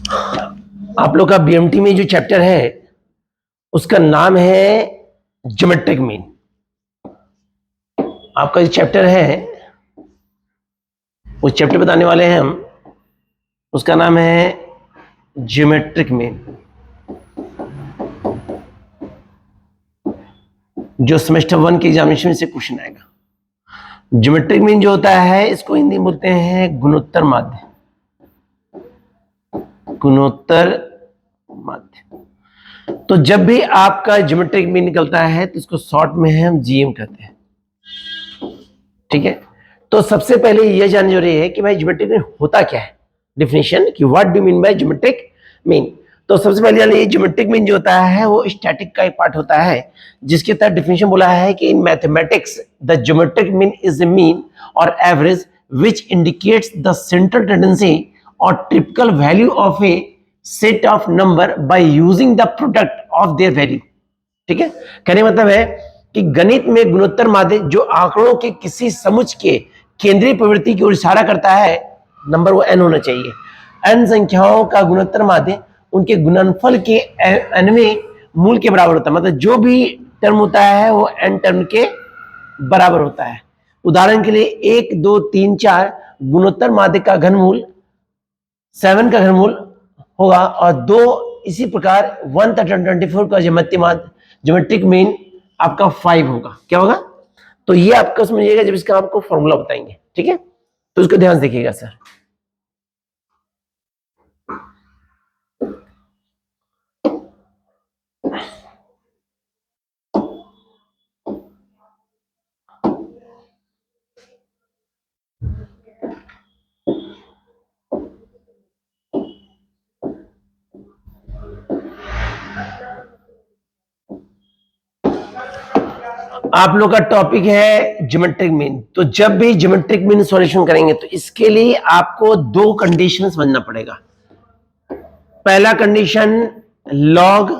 आप लोग का बीएमटी में जो चैप्टर है उसका नाम है ज्योमेट्रिक मीन। आपका जो चैप्टर है वो चैप्टर बताने वाले हैं हम, उसका नाम है ज्योमेट्रिक मीन, जो सेमेस्टर 1 के एग्जामिनेशन से क्वेश्चन आएगा। ज्योमेट्रिक मीन जो होता है इसको हिंदी में बोलते हैं गुणोत्तर माध्य। गुणोत्तर माध्य। तो जब भी आपका ज्योमेट्रिक मीन निकलता है तो इसको शॉर्ट में हम जीएम कहते हैं। ठीक है, तो सबसे पहले यह जानना जरूरी है कि भाई ज्योमेट्रिक मीन होता क्या है, डिफिनेशन कि what do mean by geometric mean. तो सबसे पहले जानिए ज्योमेट्रिक मीन जो होता है वो स्टैटिक का एक पार्ट होता है, जिसके तहत डिफिनेशन बोला है कि in mathematics the geometric mean is the mean और average which indicates the central tendency or typical value of a set of number by using the product of their value। ठीक है, कहने मतलब है कि गणित में गुणोत्तर माध्य जो आंकड़ों के किसी समुच्च के केंद्रीय प्रवृत्ति की ओर इशारा करता है, नंबर वो n होना चाहिए। n संख्याओं का गुणोत्तर माध्य उनके गुणनफल के nवें मूल के बराबर होता है, मतलब जो भी टर्म होता है वो n टर्म के बराबर होता है। उदाहरण के लिए 1 2 3 4 गुणोत्तर माध्य का घनमूल 7 का घनमूल होगा, और 2 इसी प्रकार 1 तथा 24 का ज्योमेट्रिक मीन आपका 5 होगा। क्या होगा? तो ये आपको समझिएगा जब इसका आपको फॉर्मूला बताएंगे। ठीक है, तो इसको ध्यान से देखिएगा सर। आप लोग का टॉपिक है ज्योमेट्रिक मीन। तो जब भी ज्योमेट्रिक मीन सॉल्यूशन करेंगे तो इसके लिए आपको 2 कंडीशंस समझना पड़ेगा। पहला कंडीशन लॉग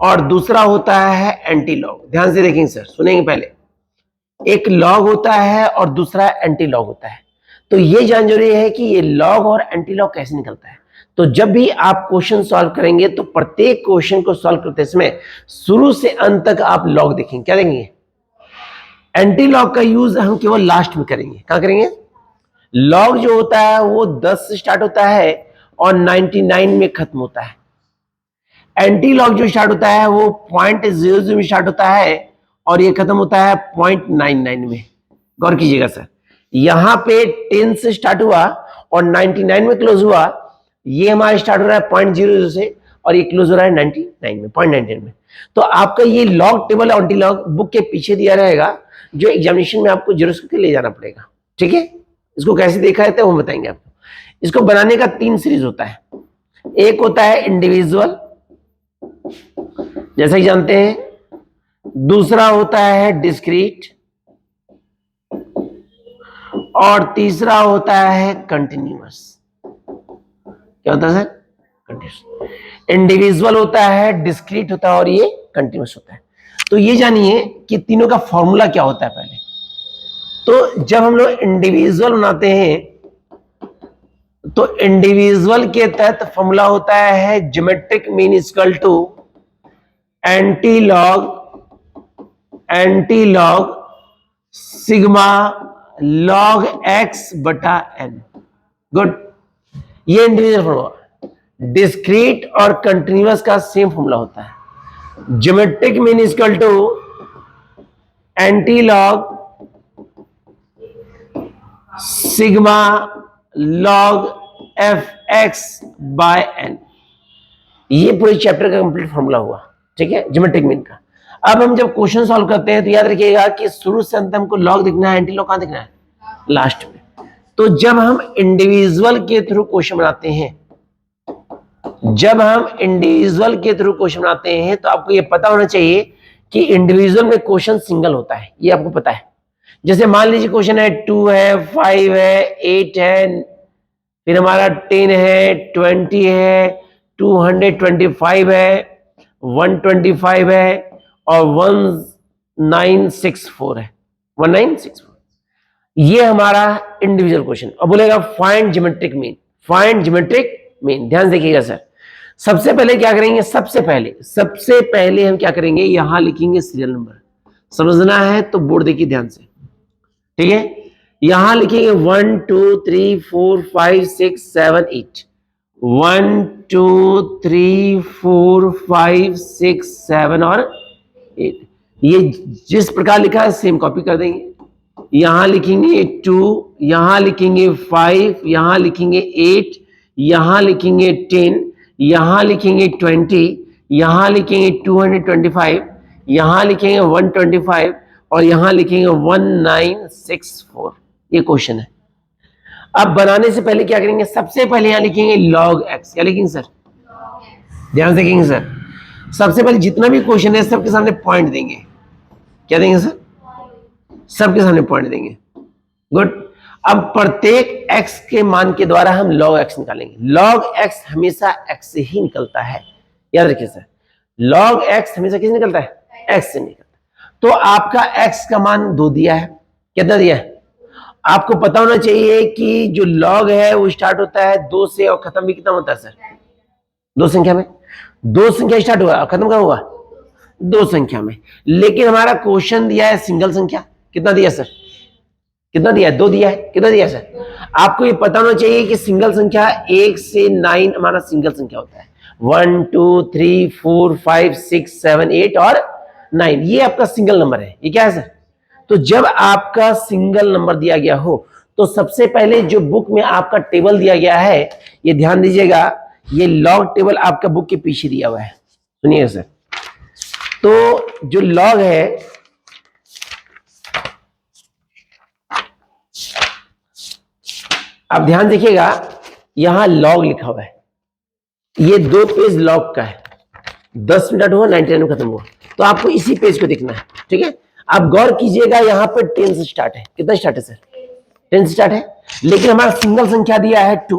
और दूसरा होता है एंटी लॉग। ध्यान से देखेंगे सर, सुनेंगे पहले। एक लॉग होता है और दूसरा एंटी लॉग होता है। तो ये जान जरूरी है कि ये लॉग और एंटी लॉग कैसे निकलता है। तो जब भी आप क्वेश्चन सॉल्व करेंगे तो प्रत्येक क्वेश्चन को सॉल्व करते समय शुरू से अंत तक आप लॉग देखेंगे। क्या देखेंगे? एंटी लॉग का यूज हम केवल लास्ट में करेंगे। क्या करेंगे? लॉग जो होता है वो 10 से स्टार्ट होता है और 99 में खत्म होता है। एंटी लॉग जो स्टार्ट होता है वो 0.00 में स्टार्ट होता है और ये खत्म होता है 0.99 में। गौर कीजिएगा सर, यहां पे 10 से स्टार्ट हुआ और 99 में क्लोज हुआ। ये हमारा स्टार्ट हो रहा है 0.00 से और ये क्लोज हो रहा है 99 में, 0.99 में। तो आपका ये लॉग टेबल और एंटी लॉग बुक के पीछे दिया रहेगा, जो एग्जामिनेशन में आपको जरूर करके ले जाना पड़ेगा। ठीक है, इसको कैसे देखा जाता है वो बताएंगे आपको। इसको बनाने का 3 सीरीज होता है। एक होता है इंडिविजुअल, जैसा कि जानते हैं। दूसरा होता है डिस्क्रीट और तीसरा होता है कंटिन्यूअस। क्या होता है सर? कंटिन्यूअस। इंडिविजुअल होता है, डिस्क्रीट होता है और ये कंटिन्यूअस होता है। तो ये जानिए कि तीनों का फॉर्मूला क्या होता है पहले। तो जब हम लोग इंडिविजुअल बनाते हैं तो इंडिविजुअल के तहत फॉर्मूला होता है geometric mean equal to anti log sigma log x बटा एन। गुड, ये इंडिविजुअल फॉर्मूला। डिस्क्रीट और कंटिन्यूअस का सेम फॉर्मूला होता है। Geometric mean equal to anti log sigma log f x by n. ये पूरे चैप्टर का कंप्लीट फॉर्मूला हुआ। ठीक है, ज्योमेट्रिक मीन का। अब हम जब क्वेश्चन सॉल्व करते हैं तो याद रखिएगा कि शुरू से अंत हमको लॉग दिखना है, एंटी लॉग कहां दिखना है? लास्ट में। तो जब हम इंडिविजुअल के थ्रू क्वेश्चन बनाते हैं, तो आपको ये पता होना चाहिए कि इंडिविजुअल में क्वेश्चन सिंगल होता है। ये आपको पता है। जैसे मान लीजिए क्वेश्चन है 2 है, 5 है, 8 है, फिर हमारा 10 है, 20 है, 225 है, 125 है और 1964 है। 1964 ये हमारा इंडिविजुअल क्वेश्चन। अब बोलेगा find geometric mean. Find geometric mean. ध्यान देखिएगा सर, सबसे पहले क्या करेंगे, सबसे पहले हम क्या करेंगे, यहां लिखेंगे सीरियल नंबर। समझना है तो बोर्ड देखिए ध्यान से, ठीक है। यहां लिखेंगे 1 2 3 4 5 6 7 8, 1 2 3 4 5 6 7 और 8। ये जिस प्रकार लिखा है सेम कॉपी कर देंगे। यहां लिखेंगे 2, यहां लिखेंगे 5, यहां लिखेंगे 8, यहां लिखेंगे 10, यहां लिखेंगे 20, यहां लिखेंगे 225, यहां लिखेंगे 125 और यहां लिखेंगे 1964। ये क्वेश्चन है। अब बनाने से पहले क्या करेंगे, सबसे पहले यहां लिखेंगे log x। क्या लिखेंगे सर, ध्यान से देखेंगे सर, सबसे पहले जितना भी क्वेश्चन है सबके सामने पॉइंट देंगे। क्या देंगे सर, सबके सामने पॉइंट देंगे। गुड। अब प्रत्येक x के मान के द्वारा हम log x निकालेंगे। log x हमेशा x से ही निकलता है, याद रखिए सर, log x हमेशा किससे निकलता है, x से निकलता है। तो आपका x का मान 2 दिया है, कितना दिया है, आपको पता होना चाहिए कि जो log है वो स्टार्ट होता है 2 से और खत्म भी कितना होता है सर, 2 संख्या में। 2 संख्या स्टार्ट हुआ और खत्म कब हुआ, 2 संख्या में। लेकिन हमारा क्वेश्चन दिया है सिंगल संख्या, कितना दिया सर, कितना दिया है, 2 दिया है, कितना दिया सर। आपको ये पता होना चाहिए कि सिंगल संख्या 1 से 9 हमारा सिंगल संख्या होता है। 1 2 3 4 5 6 7 8 और 9, ये आपका सिंगल नंबर है। ये क्या है सर, तो जब आपका सिंगल नंबर दिया गया हो तो सबसे पहले जो बुक में आपका टेबल दिया गया है, ये ध्यान दीजिएगा, ये लॉग टेबल आपका बुक के पीछे दिया हुआ है। सुनिए सर, तो जो लॉग है, आप ध्यान देखिएगा, यहां लॉग लिखा हुआ है, ये 2 पेज लॉग का है। 10 मिनट हुआ, 99 में खत्म हुआ, तो आपको इसी पेज को देखना है, ठीक है। आप गौर कीजिएगा, यहां पर 10 से स्टार्ट है। कितना स्टार्ट है सर, 10 से स्टार्ट है, लेकिन हमारा सिंगल संख्या दिया है 2।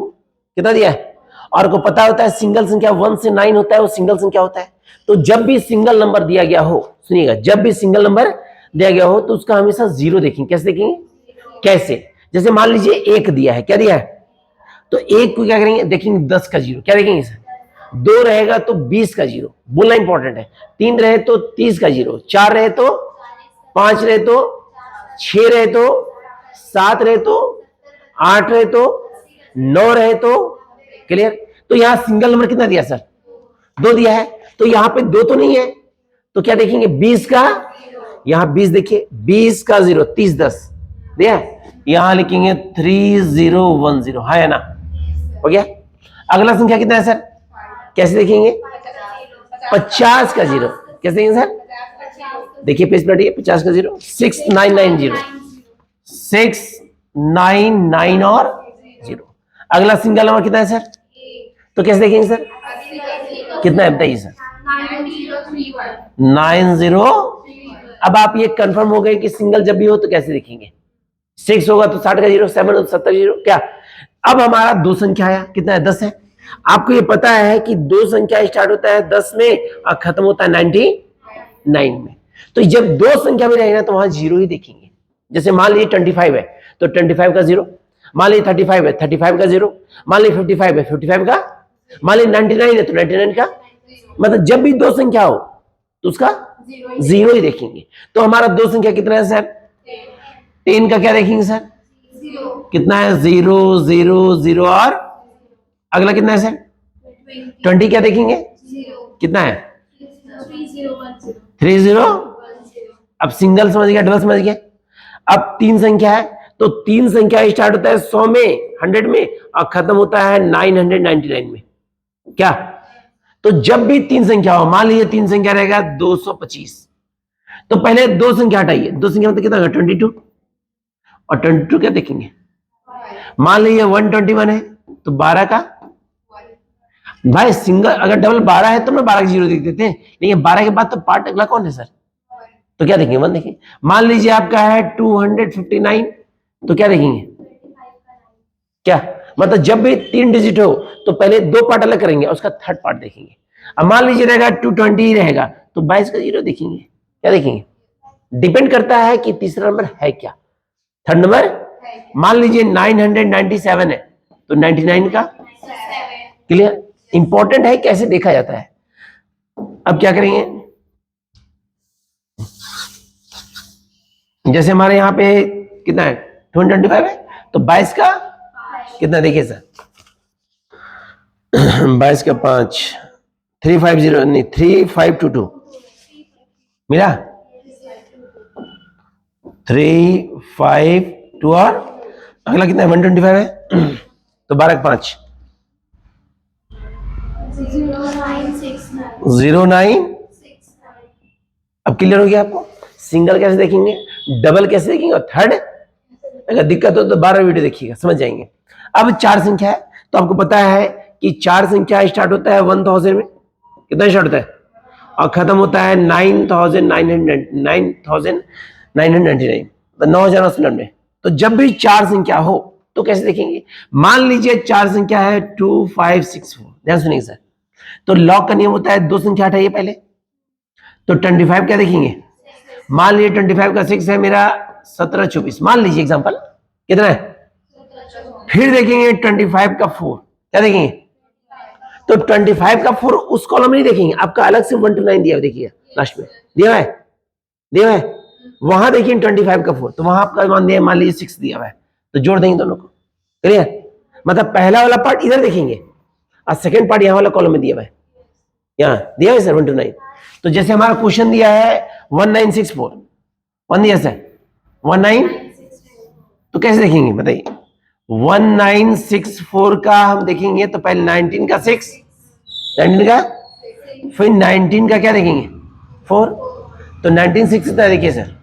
कितना दिया है, और को पता होता है सिंगल संख्या 1 से 9 होता है, वो सिंगल संख्या होता है। तो जब भी सिंगल नंबर दिया गया हो, सुनिएगा, जब भी सिंगल नंबर दिया गया हो तो उसका हमेशा 0 देखेंगे। कैसे देखेंगे, कैसे, जैसे मान लीजिए 1 दिया है, क्या दिया है, तो 1 को क्या करेंगे, देखेंगे 10 का 0, क्या देखेंगे सर, 2 रहेगा तो 20 का 0, बोलना इंपॉर्टेंट है। 3 रहे तो 30 का 0, 4 रहे तो 5 रहे तो 6 रहे तो 7 रहे तो 8 रहे तो 9 रहे तो, क्लियर। तो यहां सिंगल नंबर कितना दिया सर, 2 दिया है, तो यहां पे 2 तो नहीं है, तो क्या देखेंगे 20 का, यहां 20 देखिए, 20 का 0, 30 10 दिया, यहां लिखेंगे 3010, है ना, हो गया। अगला संख्या कितना है सर, कैसे देखेंगे, 50 का 0, कैसे देखेंगे सर, देखिए पेज पर 50 का 0, 6990, 699 और 0। अगला सिंगल नंबर कितना है सर, तो कैसे देखेंगे सर, कितना है बताइए सर, 90। अब आप ये कंफर्म हो गए कि सिंगल जब भी हो तो कैसे देखेंगे, 6 होगा तो 60 का 0, 7 हो तो 70 0, क्या। अब हमारा 2 संख्या आया, कितना है, 10 है। आपको ये पता है कि 2 संख्या स्टार्ट होता है 10 में और खत्म होता है 99 में। तो जब 2 संख्या में रहेगा तो वहां 0 ही देखेंगे। जैसे मान लीजिए 25 है तो 25 का 0, मान लीजिए 35 है 35 का 0, मान लीजिए 55 है 55 का, मान लीजिए 99 है तो 99 का। मतलब जब भी 2 संख्या हो तो उसका 0 ही देखेंगे। तो हमारा 2 संख्या कितना है सर, 10 का क्या देखेंगे सर, कितना है, 0 0 0 और अगला कितना है सर, 20 क्या देखेंगे, कितना है, 30। अब सिंगल समझ गया, डबल समझ गया। अब 3 संख्या है तो 3 संख्या स्टार्ट होता है 100 में, 100 में और खत्म होता है 999 में, क्या। तो जब भी 3 संख्या हो, मान लीजिए 3 संख्या रहेगा 225, तो पहले 2 संख्या हटाइए, 2 संख्या मतलब कितना होगा 22, और 22 क्या देखेंगे, मान लीजिए 121 है तो 12 का, भाई सिंगल अगर डबल 12 है तो मैं 12 का 0 देख देते हैं, लेकिन 12 के बाद तो पार्ट अगला कौन है सर, तो क्या देखेंगे 1 देखेंगे। मान लीजिए आपका है 259 तो क्या देखेंगे, क्या, मतलब जब भी 3 डिजिट हो तो पहले 2 पार्ट अलग करेंगे और उसका थर्ड पार्ट देखेंगे। अब मान लीजिए रहेगा 220 रहेगा तो 22 का 0 देखेंगे, क्या देखेंगे, डिपेंड करता है कि तीसरा नंबर है क्या, थर्ड नंबर। मान लीजिए 997 है तो 99 का क्लियर? इंपॉर्टेंट है कैसे देखा जाता है। अब क्या करेंगे, जैसे हमारे यहाँ पे कितना है 225 है, तो 22 का कितना देखिए सर 22 का 5 350 नहीं 3522 मिला 352 और अगला कितना है 125 है तो 12 का 5 09। अब क्लियर हो गया आपको। सिंगल कैसे देखेंगे, डबल कैसे देखेंगे और थर्ड अगर दिक्कत हो तो 12 वीडियो देखिएगा, समझ जाएंगे। अब 4 संख्या है तो आपको पता है कि 4 संख्या स्टार्ट होता है 1000 में, कितना स्टार्ट होता है और खत्म होता है 9999 तो 9999। तो जब भी 4 संख्या हो तो कैसे देखेंगे, मान लीजिए 4 संख्या है 2564, ध्यान सुनिए सर। तो लॉग का नियम होता है 2 संख्या हटाइए पहले, तो 25 क्या देखेंगे, मान लीजिए 25 का 6 है मेरा 1724, मान लीजिए एग्जांपल कितना है, फिर देखेंगे 25 का 4 क्या देखेंगे, तो 25 का 4 उस कॉलम में नहीं देखेंगे, आपका अलग से 1 to 9 दिया देखिए लास्ट में दिया है वहां देखिए 25 का 4, तो वहां आपका मान लीजिए 6 दिया हुआ है, तो जोड़ देंगे दोनों को। क्लियर? मतलब पहला वाला पार्ट इधर देखेंगे और सेकंड पार्ट यहाँ वाला कॉलम में दिया हुआ है, यहाँ दिया है सर 1 to 9। तो जैसे हमारा क्वेश्चन दिया है 1964 1 दिया सर 19, तो कैसे देखेंगे बताइए, 1964 का हम देखेंगे तो पहले 19 का 6, 19 का फिर 19 का क्या देखेंगे 4, तो 19 कितना है देखिए सर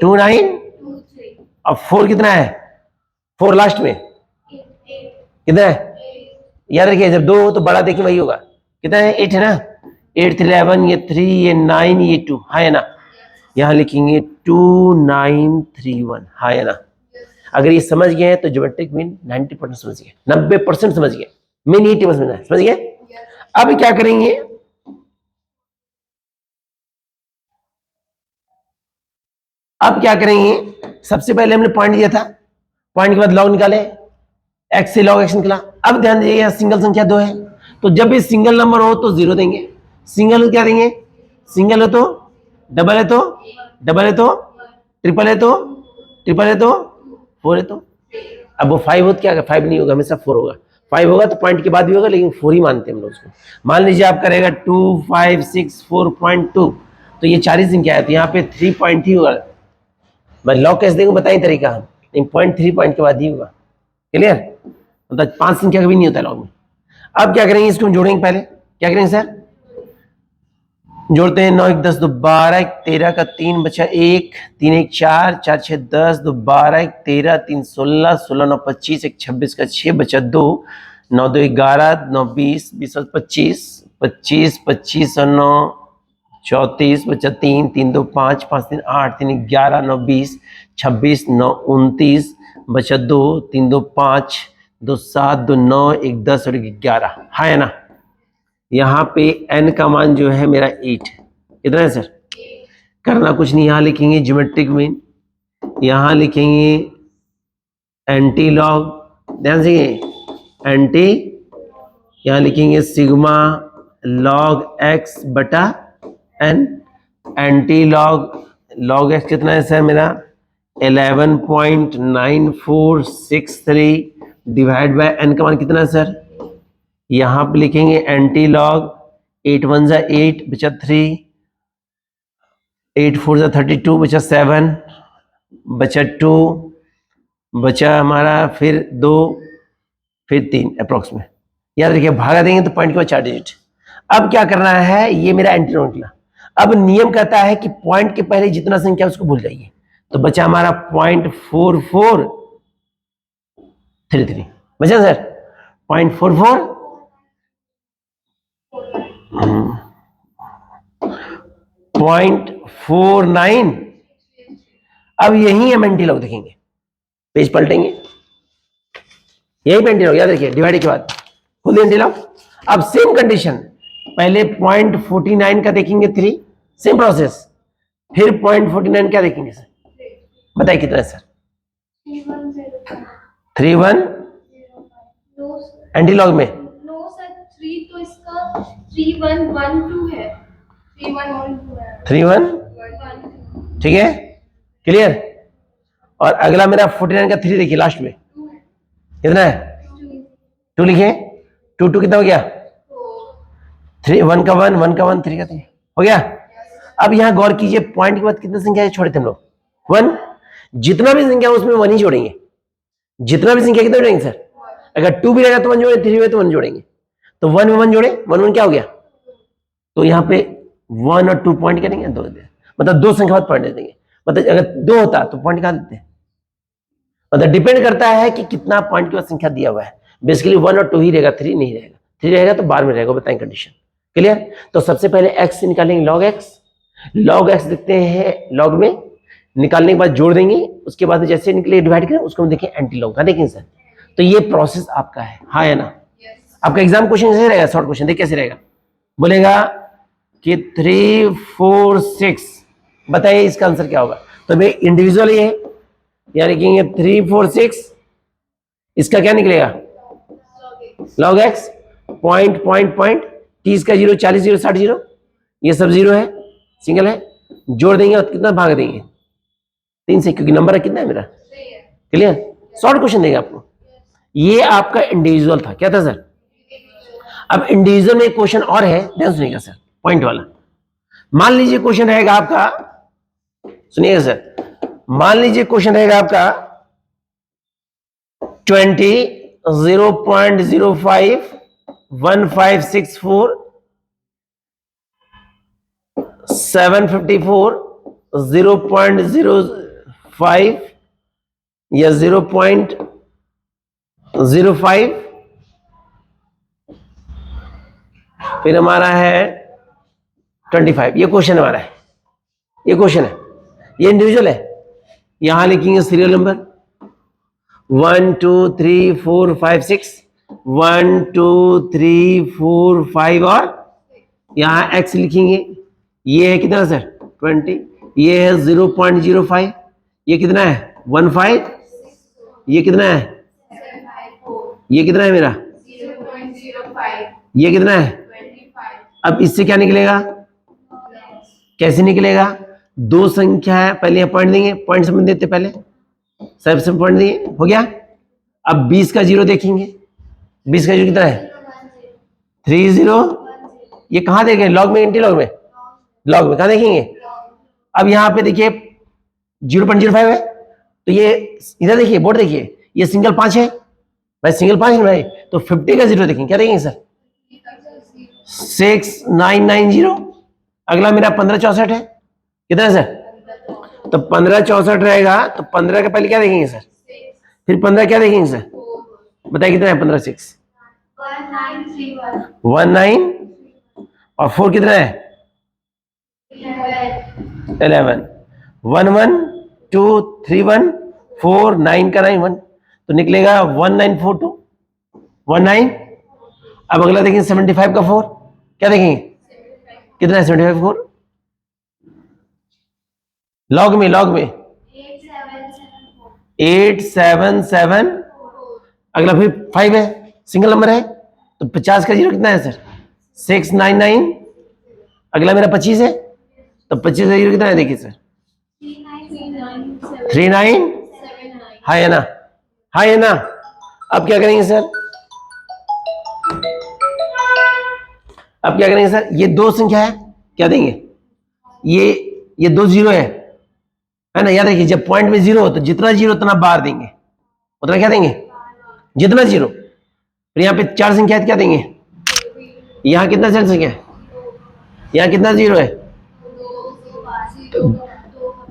29 अब 4 कितना है 4 लास्ट में कितना है, याद रखिए जब 2 हो तो बड़ा देखिए वही होगा, कितना है 8 है ना, 8 11 ये 3 ये 9 ये 2 हाँ है ना, यहां लिखेंगे 2931 हाँ है ना। अगर ये समझ गए तो ज्योमेट्रिक मीन 90% समझ गए, 90% समझ गए, मीन 80% समझ गए। अब क्या करेंगे, सबसे पहले हमने पॉइंट दिया था, पॉइंट के बाद लॉग निकाले, एक्स से लॉग एक्स निकला। अब ध्यान दीजिए यहाँ सिंगल संख्या 2 है, तो जब भी सिंगल नंबर हो तो 0 देंगे, सिंगल क्या देंगे, सिंगल है तो डबल है तो डबल है तो ट्रिपल है तो ट्रिपल है तो 4 है तो, अब वो 5 हो तो क्या 5 नहीं होगा, हमेशा 4 होगा, 5 होगा तो पॉइंट के बाद भी होगा लेकिन 4 ही मानते हैं हम लोग उसको। मान लीजिए आप करेगा 2 5 6 4.2, तो ये 4 ही संख्या है तो यहाँ पे 3 पॉइंट ही होगा, मैं लॉग कैसे देंगे बताइए तरीका हम, लेकिन पॉइंट 3 पॉइंट के बाद ही होगा। क्लियर? मतलब 5 संख्या कभी नहीं होता लॉग में। अब क्या करेंगे, इसको हम जोड़ेंगे, पहले क्या करेंगे सर, जोड़ते हैं 9 1 10 2 12 13 का 3 बचा 1 3 1 4 4 6 10 2 12 13 3 16 16 9 25 1 26 का 6 बचा 2 9 2 11 9 20 20 और 25 25 25 और 9 34 बचा 3 3 2 5 5 3 8 3 11 9 20 26 9 29 बचा 2 3 2 5 2 7 2 9 1 10 और 11 हाँ है ना। यहाँ पे n का मान जो है मेरा 8 है, कितना है सर, करना कुछ नहीं, यहाँ लिखेंगे ज्योमेट्रिक मीन, यहाँ लिखेंगे एंटी लॉग, ध्यान से एंटी, यहाँ लिखेंगे सिग्मा लॉग x बटा n, anti log log x कितना है सर मेरा 11.9463 डिवाइड बाय n का मान कितना है सर, यहाँ पे लिखेंगे एंटी लॉग 8 1 जा 8 बचा 3 8 4 जा 32 बचा 7 बचा 2 बचा हमारा फिर 2 फिर 3 अप्रोक्स में, याद रखिए भागा देंगे तो पॉइंट के बाद 4 डिजिट। अब क्या करना है, ये मेरा एंटी लॉग निकला। अब नियम कहता है कि पॉइंट के पहले जितना संख्या उसको भूल जाइए, तो बचा हमारा 0.4433 बचा सर 0.44 0.49। अब यही हम एंटी लॉग देखेंगे, पेज पलटेंगे, यही एंटी लॉग, याद रखिए डिवाइड के बाद खुद एंटी लॉग। अब सेम कंडीशन, पहले 0.49 का देखेंगे 3, सेम प्रोसेस, फिर 0.49 क्या देखेंगे सर, बताइए कितना है सर 31 एंटी लॉग में नो सर, 3 तो इसका 3112 है, 3112 है, 31, ठीक है, क्लियर। और अगला मेरा 49 का 3 देखिए लास्ट में कितना है, 2 लिखे, 2 कितना हो गया, 3, 1 का 1, 1 का 1, 3 का 3 हो गया। अब यहां गौर कीजिए, पॉइंट के बाद कितनी संख्या छोड़े थे हम लोग, 1। जितना भी संख्या उसमें 1 ही जोड़ेंगे, जितना भी संख्या कितना जोड़ेंगे सर, अगर 2 भी रहेगा तो 1 जोड़ेंगे, 3 भी तो 1 जोड़ेंगे, तो 1 में 1 जोड़े, 1 क्या हो गया, तो यहाँ पे 1 और 2 पॉइंट करेंगे, 2 मतलब 2 संख्या बाद पॉइंट दे देंगे, मतलब अगर 2 होता तो पॉइंट कहाँ देते हैं, मतलब डिपेंड करता है कि कितना पॉइंट के बाद संख्या दिया हुआ है। बेसिकली 1 और 2 ही रहेगा, 3 नहीं रहेगा, 3 रहेगा तो बाद में रहेगा, बताएं कंडीशन, क्लियर। तो सबसे पहले x निकालेंगे, log x देखते हैं, log में निकालने के बाद जोड़ देंगे, उसके बाद जैसे निकले डिवाइड करें उसको हम देखें एंटी लॉग का, देखें सर। तो ये प्रोसेस आपका है, हाँ है ना। आपका एग्जाम क्वेश्चन कैसे रहेगा, शॉर्ट क्वेश्चन देख कैसे रहेगा, बोलेगा कि 3 4 6, बताइए इसका आंसर क्या होगा। तो भाई इंडिविजुअल है, यानी कि 3 4 6, इसका क्या निकलेगा, log x, point point point, 30 का 0, 40 0, 60 0, ये सब 0 है, सिंगल है, जोड़ देंगे और कितना भाग देंगे, 3 से, क्योंकि नंबर कितना है मेरा, क्लियर। शॉर्ट क्वेश्चन देगा आपको, ये आपका इंडिविजुअल था, क्या था सर। अब इंडिविजुअल में क्वेश्चन और है, ध्यान सुनिएगा सर, पॉइंट वाला। मान लीजिए क्वेश्चन रहेगा आपका, सुनिएगा सर, मान लीजिए क्वेश्चन रहेगा आपका 20 0.05 1564 754 0.05 या 0.05, फिर हमारा है 25, ये क्वेश्चन हमारा है, ये क्वेश्चन है, ये इंडिविजुअल है। यहां लिखेंगे सीरियल नंबर 1 2 3 4 5 6, 1 2 3 4 5 और यहां x लिखेंगे, ये है कितना सर 20, ये है 0.05, ये कितना है 15, ये कितना है, ये कितना है मेरा 0.05, ये कितना है। 25, अब इससे क्या निकलेगा, कैसे निकलेगा, 2 संख्या है, पहले पॉइंट देंगे, पॉइंट समझ देते पहले, सबसे पॉइंट देंगे, हो गया। अब 20 का 0 देखेंगे, 20 का 0 कितना है 30, ये कहां देखेंगे, लॉग में, एंटी लॉग में, लॉग में कहां देखेंगे। अब यहां पे देखिए 0.05 है, तो ये इधर देखिए, बोर्ड देखिए, ये सिंगल 5 है भाई, सिंगल 5 है भाई, तो 50 का 0 देखेंगे, क्या देखेंगे सर 6990। अगला मेरा 1564 है, कितना है सर, तो 1564 रहेगा, तो 15 का पहले क्या देखेंगे सर, फिर 15 क्या देखेंगे सर, बताइए कितना है 15 6 19, और 4 कितना है 11, 1 1 2 3 1 4 9 का 9 1, तो निकलेगा 1942 19। अब अगला देखेंगे 75 का 4, क्या देखेंगे कितना है 75 4, लॉग में 877, अगला फिर 5 है, सिंगल नंबर है, तो 50 का 0 कितना है सर 699, अगला मेरा 25 है, तो 25 का 0 कितना है देखिए सर 39, हाँ है ना, हाँ है ना। अब क्या करेंगे सर, अब क्या करेंगे सर, ये 2 संख्या है, क्या देंगे, ये 2 0 है ना, याद रखिए जब पॉइंट में 0 हो तो जितना 0 उतना बार देंगे, उतना क्या देंगे जितना 0, फिर यहाँ पे 4 संख्या है, क्या देंगे, यहाँ कितना संख्या है, यहाँ कितना 0 है,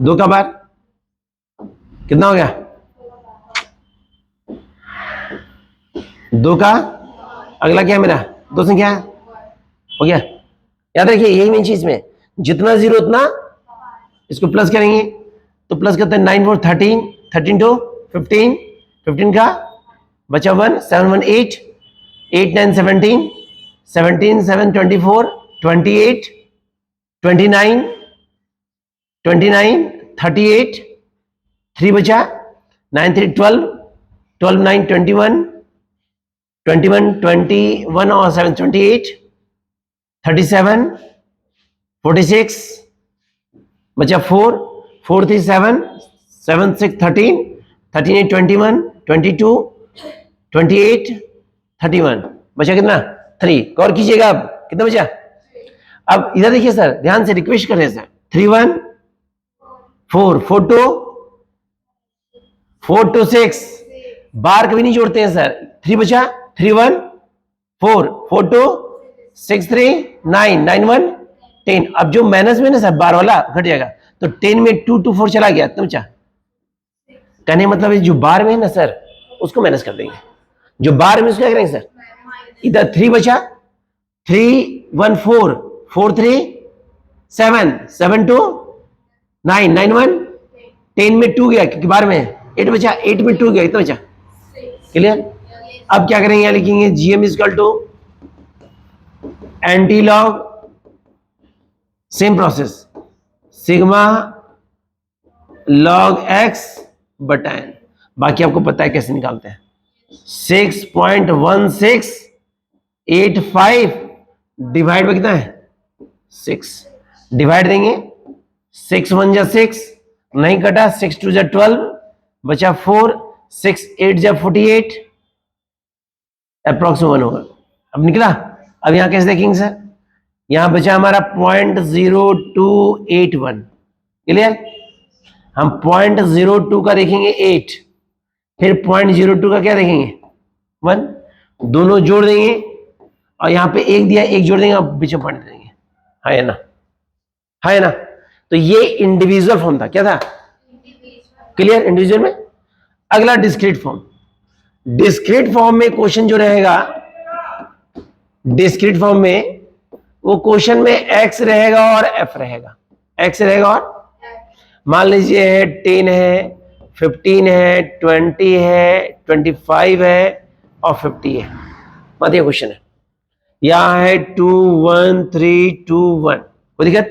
2 का बार कितना हो गया, 2 का, अगला क्या है मेरा 2 संख्या हो गया। याद रखिए यही मेन चीज में, जितना 0 उतना, इसको प्लस करेंगे तो प्लस करते हैं 9 4 13, 13 2 15, 15 का बचा 1, 7 1 8, 8 9 17, 17 7 24, 28, 29, 29 38, 3 बचा, 9 3 12, 12 9 21, 21, 21 और 7, 28, 37, 46, बचा 4, 4 3 7, 7 6 13, 13 8 21, 22, 28, 31, बचा कितना 3। गौर कीजिएगा, अब कितना बचा। अब इधर देखिए सर, ध्यान से रिक्वेस्ट कर रहे हैं सर। 3 1 4 4 2 4 2 6, बार कभी नहीं जोड़ते हैं सर। 3 बचा, 3 1 4 4 2 6 3 9 9 1 10। अब जो माइनस में ना सर बार वाला घट जाएगा, तो 10 में 2 2 4 चला गया, तो बचा। कहने मतलब जो बार में है ना सर, उसको माइनस कर देंगे। जो बार में उसको क्या करेंगे सर, इधर 3 बचा, 3 1 4 4 3 7 7 2 9 9 1 10 में 2 गया क्योंकि बार में है। 8 बचा, 8 में 2 गया, कितना बचा। क्लियर। अब क्या करेंगे, यहां लिखेंगे GM equal to anti log, same process, sigma log x बटा n। बाकी आपको पता है कैसे निकालते हैं। 6.1685 डिवाइड में कितना है 6, डिवाइड देंगे। 6 1 जा 6, नहीं कटा, 6 2 जा 12, बचा 4, 6 8 जा 48, अप्रोक्स 1 होगा। अब निकला। अब यहां कैसे देखेंगे सर, यहां बचा हमारा 0.0281। क्लियर। हम 0.02 का देखेंगे 8, फिर 0.02 का क्या देखेंगे 1, दोनों जोड़ देंगे और यहाँ पे एक दिया, एक जोड़ देंगे, अब बीच में पॉइंट देंगे। है ना, है ना। तो ये इंडिविजुअल फॉर्म था, क्या था। क्लियर, इंडिविजुअल में। अगला डिस्क्रीट फॉर्म। डिस्क्रीट फॉर्म में क्वेश्चन जो रहेगा, डिस्क्रीट फॉर्म में वो क्वेश्चन में x रहेगा और f रहेगा। x रहेगा और मान लीजिए है 10 है, 15 है, 20 है, 25 है और 50 है। मतलब क्वेश्चन है, यहां है 2 1 3 2 1, कोई दिक्कत।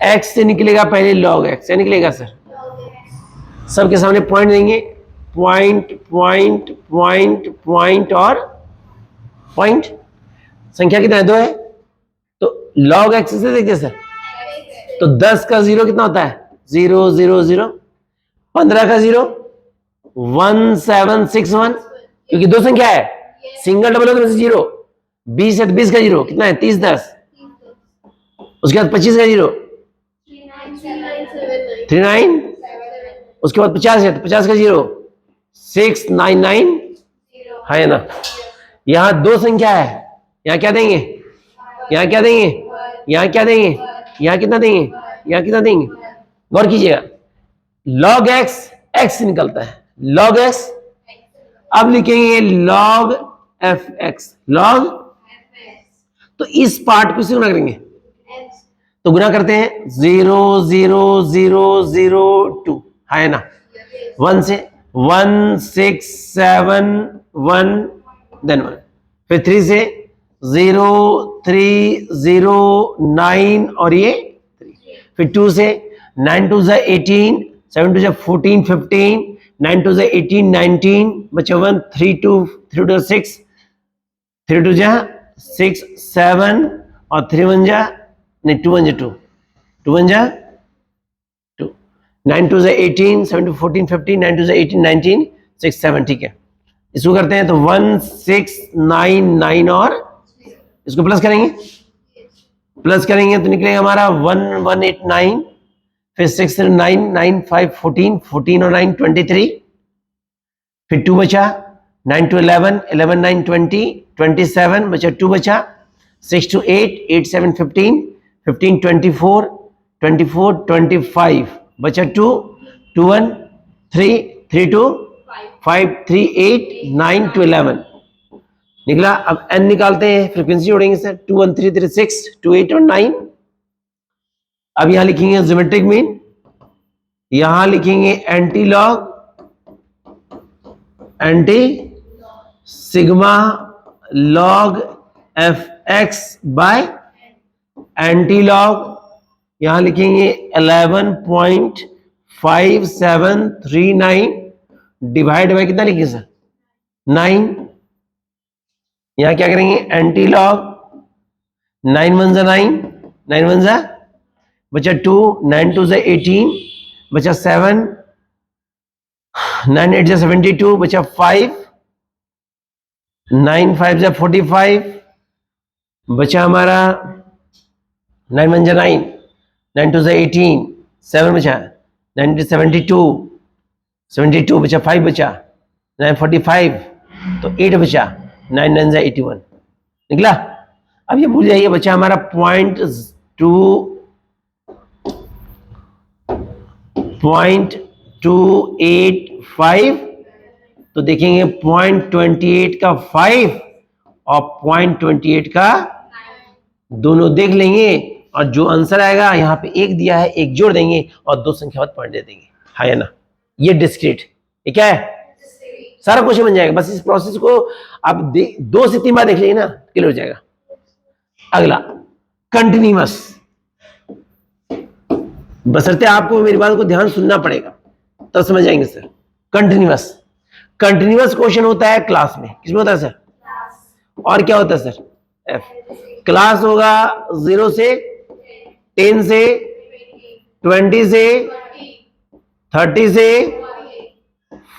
x से निकलेगा पहले लॉग x से निकलेगा सर। सबके सामने पॉइंट देंगे, पॉइंट पॉइंट पॉइंट पॉइंट और पॉइंट। संख्या कितना है, 2 है, तो लॉग x से देखिए सर। तो 10 का 0 कितना होता है 0 0 0, 15 का 0 1761, क्योंकि दो संख्या है, सिंगल डबल होगा तो 0। 20 है तो 20 का 0 कितना है 30 10, उसके बाद 25 का 0 39, उसके बाद 50 है तो 50 का 0 699, है ना। यहां दो संख्या है, यहां क्या देंगे, यहां क्या देंगे, यहां क्या देंगे, यहां कितना देंगे, यहां कितना देंगे। गौर कीजिएगा, log x x निकलता है, log x। अब लिखेंगे log fx, log, तो इस पार्ट को गुना करेंगे, तो गुना करते हैं 0 0 0 0 2, है ना। 1 से 1 6 7 1 देन 1, फिर 3 से 0 3 0 9 और ये 3, फिर 2 से 9 2 जा 18, 7 2 जा 14 15, 9 2 जा 18 19, बचा 1, 3 2 3 2 6, 3 2 जा 6 7 और 3 1 जा नहीं 2 1 जा 2, 2 1 जा 2, 9 2 जा 18, 7 2 14 15, 9 2 जा 18 19 6 7, ठीक है। इसको करते हैं तो 1 6 9 9 और इसको प्लस करेंगे, प्लस करेंगे तो निकलेगा हमारा 1 1 8 9, फिर 6 9 9 5 14 14 और 9 23, फिर 2 बचा, 9 to 11 11 9 20 27, बचा 2 बचा, 6 to 8 8 7 15 15 24 24 25, बचा 2 2 1 3 3 2 5 3 8 9 to 11 निकला। अब n निकालते हैं, फ्रीक्वेंसी जोड़ेंगे सर, 2 1 3 3 6 2 8 और 9। अब यहां लिखेंगे ज्योमेट्रिक मीन, यहां लिखेंगे anti log, anti sigma log f x bye anti log, यहां लिखेंगे 11.5739 डिवाइड बाय कितना लिखेंगे सर 9, यहाँ क्या करेंगे, एंटी लॉग 9 1 जा 9, 9 1 जा बचा 2, 9 2 जा 18 बचा 7, 9 8 जा 72 बचा 5, 9 5 जा 45 बचा हमारा 9 1 जा 9, 9 2 जा 18, 7 बचा 9 8 72, 72 बचा 5 बचा 9 45 तो 8 बचा 9 9 जा 81 निकला। अब ये भूल जाइए बचा हमारा 0.285 तो देखेंगे 0.28 का 5 और 0.28 का दोनों देख लेंगे और जो आंसर आएगा यहाँ पे एक दिया है एक जोड़ देंगे और दो संख्या बाद पॉइंट दे देंगे, हाँ या ना। ये डिस्क्रीट, ये क्या है, सारा क्वेश्चन बन जाएगा। बस इस प्रोसेस को आप 2 से 3 बार देख लीजिए ना, क्लियर हो जाएगा। अगला कंटिन्यूअस, बशर्ते आपको मेरी बात को ध्यान सुनना पड़ेगा तब समझ जाएंगे सर। कंटिन्यूअस, कंटिन्यूअस क्वेश्चन होता है क्लास में, किसमें होता है सर, और क्या होता है सर, एफ। क्लास होगा 0 से 10 से 20 से 30 से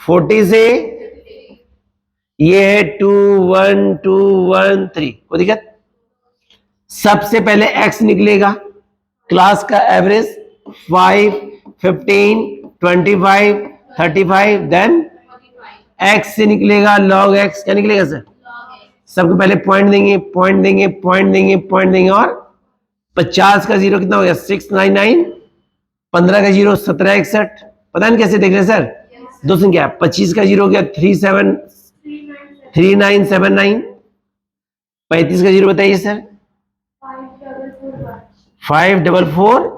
40 से, ये है 2 1 2 1 3, कोई दिक्कत। सबसे पहले एक्स निकलेगा, क्लास का एवरेज 5 15 25 35, देन एक्स से निकलेगा लॉग एक्स, क्या निकलेगा सर, सबको पहले पॉइंट देंगे पॉइंट देंगे पॉइंट देंगे पॉइंट देंगे और 50 का 0 कितना हो गया 699, 15 का 0 1761, पता नहीं कैसे देख रहे हैं सर, दो संख्या 25 का 0 हो गया 3979, 35 का 0 बताइए सर 544,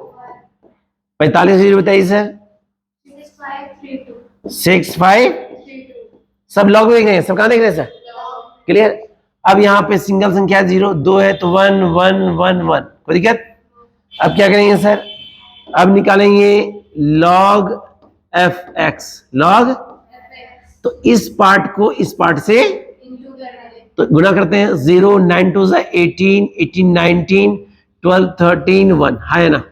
45 का 0 बताइए सर 6532, सब लॉग देख रहे हैं, सब कहां देख रहे हैं सर, क्लियर। अब यहाँ पे सिंगल संख्या 0 2 है तो 1 1 1 1, कोई दिक्कत। अब क्या करेंगे सर, अब निकालेंगे लॉग एफ एक्स, लॉग, तो इस पार्ट को इस पार्ट से तो गुना करते हैं, 0 9 2 18 18 19 12 13 1, है ना,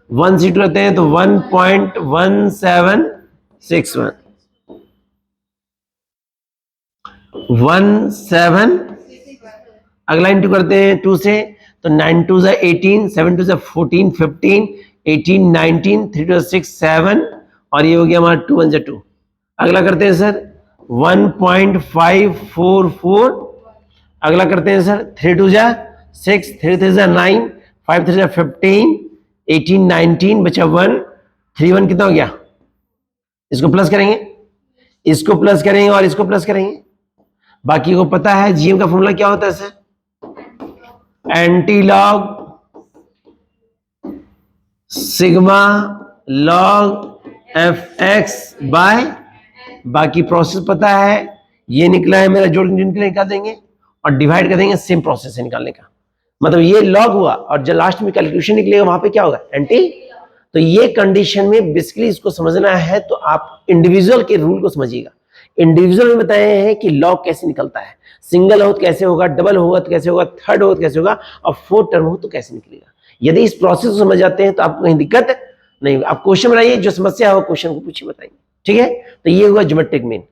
1 से 2 रहते हैं तो 1.1761, 17, अगला इंटू करते हैं 2 से तो 9 2 18 7 2 14 15 18 19 3 2 6 7 और ये हो गया हमारा 2 1 2। अगला करते हैं सर 1.544, अगला करते हैं सर 3 2 6 3 3 9 5 3 15 18 19 बचा 1 3 1 कितना हो गया, इसको प्लस करेंगे, इसको प्लस करेंगे और इसको प्लस करेंगे। बाकी को पता है जीएम का फॉर्मूला क्या होता है sir, anti log sigma log f x by, बाकी प्रोसेस पता है, ये निकला है मेरा जोड़ निकाल देंगे और डिवाइड कर देंगे, सेम प्रोसेस है निकालने का, मतलब ये लॉग हुआ और जो लास्ट में कैलकुलेशन निकलेगा वहां पे क्या होगा, एंटी। तो ये कंडीशन में बेसिकली इसको समझना है तो आप इंडिविजुअल के रूल को समझिएगा। इंडिविजुअल में बताए हैं कि लॉग कैसे निकलता है, सिंगल हो तो कैसे होगा, डबल होगा तो कैसे होगा, थर्ड हो तो कैसे होगा और फोर्थ टर्म हो तो कैसे निकलेगा। यदि इस प्रोसेस को समझ जाते हैं तो आपको कहीं दिक्कत नहीं होगा। आप क्वेश्चन बनाइए, जो समस्या हो क्वेश्चन को पूछिए, बताइए, ठीक है। तो ये हुआ ज्योमेट्रिक मीन।